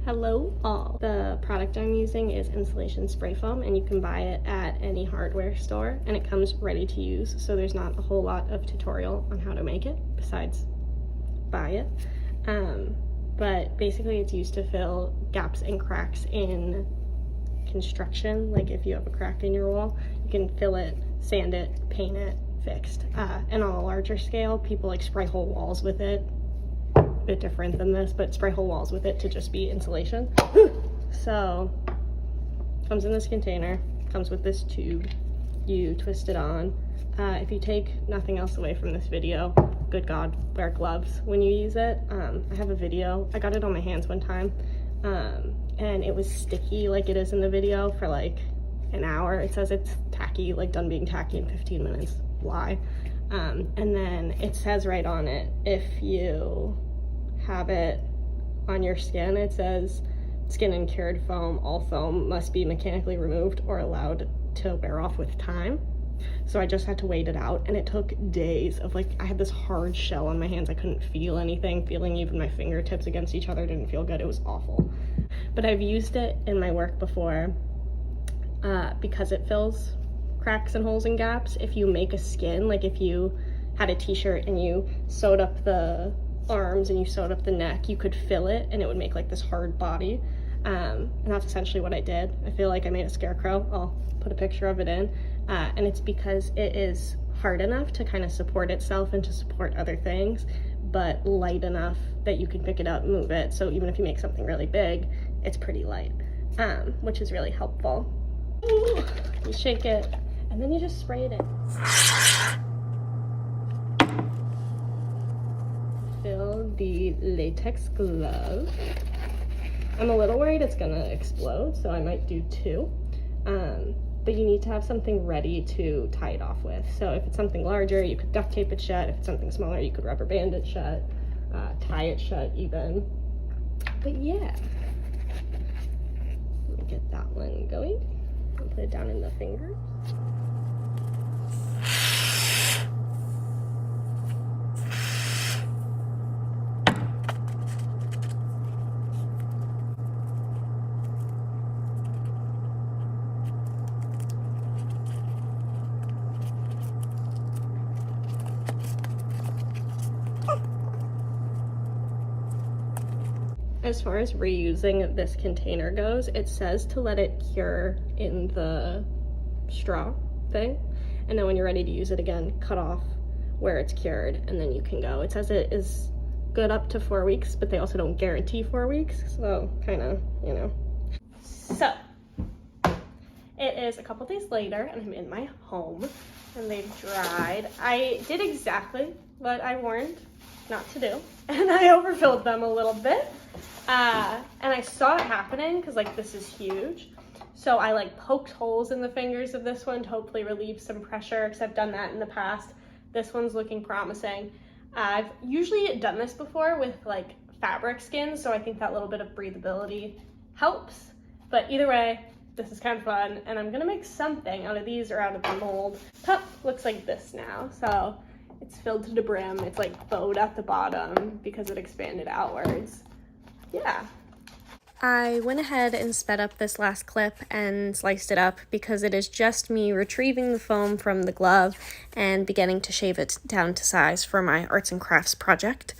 Hello all. The product I'm using is insulation spray foam, and you can buy it at any hardware store, and it comes ready to use, so there's not a whole lot of tutorial on how to make it besides buy it. But basically it's used to fill gaps and cracks in construction. Like if you have a crack in your wall, you can fill it, sand it, paint it, fixed. And on a larger scale, people like spray whole walls with it. Bit different than this, but spray whole walls with it to just be insulation. So comes in this container, comes with this tube, you twist it on. If you take nothing else away from this video, good God, wear gloves when you use it. I have a video, I got it on my hands one time, and it was sticky like it is in the video for like an hour. It says it's tacky, like done being tacky in 15 minutes, lie. And then it says right on it, if you have it on your skin, it says skin and cured foam, all foam must be mechanically removed or allowed to wear off with time. So I just had to wait it out, and it took days of like, I had this hard shell on my hands, I couldn't feel anything, feeling even my fingertips against each other didn't feel good, it was awful. But I've used it in my work before because it fills cracks and holes and gaps. If you make a skin, like if you had a t-shirt and you sewed up the arms and you sewed up the neck, you could fill it and it would make like this hard body, and that's essentially what I did. I feel like I made a scarecrow. I'll put a picture of it in, and it's because it is hard enough to kind of support itself and to support other things, but light enough that you can pick it up, move it, so even if you make something really big, it's pretty light, which is really helpful. You shake it and then you just spray it in. Fill the latex glove. I'm a little worried it's gonna explode, so I might do two. But you need to have something ready to tie it off with. So if it's something larger, you could duct tape it shut. If it's something smaller, you could rubber band it shut, tie it shut even. But yeah, let me get that one going. I'll put it down in the fingers. As far as reusing this container goes, it says to let it cure in the straw thing, and then when you're ready to use it again, cut off where it's cured, and then you can go. It says it is good up to 4 weeks, but they also don't guarantee 4 weeks, so kind of, you know. So it is a couple days later, and I'm in my home, and they've dried. I did exactly what I warned not to do, and I overfilled them a little bit. And I saw it happening because like this is huge, so I like poked holes in the fingers of this one to hopefully relieve some pressure, because I've done that in the past. This one's looking promising. I've usually done this before with like fabric skins, so I think that little bit of breathability helps. But either way, this is kind of fun, and I'm gonna make something out of these or out of the mold. Cup looks like this now, so it's filled to the brim. It's like bowed at the bottom because it expanded outwards. Yeah. I went ahead and sped up this last clip and sliced it up because it is just me retrieving the foam from the glove and beginning to shave it down to size for my arts and crafts project.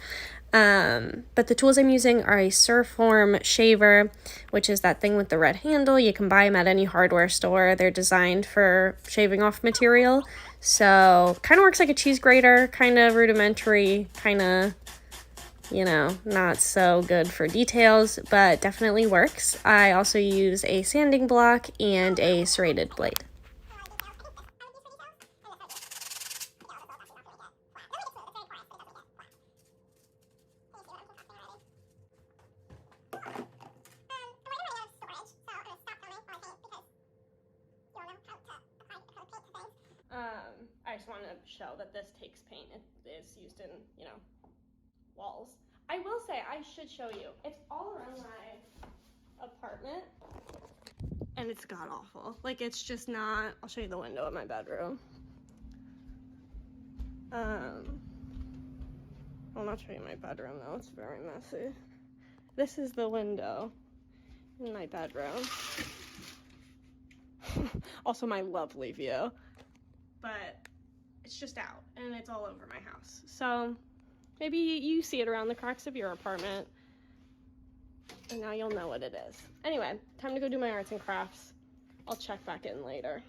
But the tools I'm using are a Surform shaver, which is that thing with the red handle. You can buy them at any hardware store. They're designed for shaving off material. So kind of works like a cheese grater, kind of rudimentary, kind of, you know, not so good for details, but definitely works. I also use a sanding block and a serrated blade. I just want to show that this takes paint. It is used in, you know, walls. I will say, I should show you, it's all around my apartment, and it's god awful. Like, it's just not, I'll show you the window in my bedroom. I'll not show you my bedroom though, it's very messy. This is the window in my bedroom. Also my lovely view. But it's just out and it's all over my house. So maybe you see it around the cracks of your apartment. And now you'll know what it is. Anyway, time to go do my arts and crafts. I'll check back in later.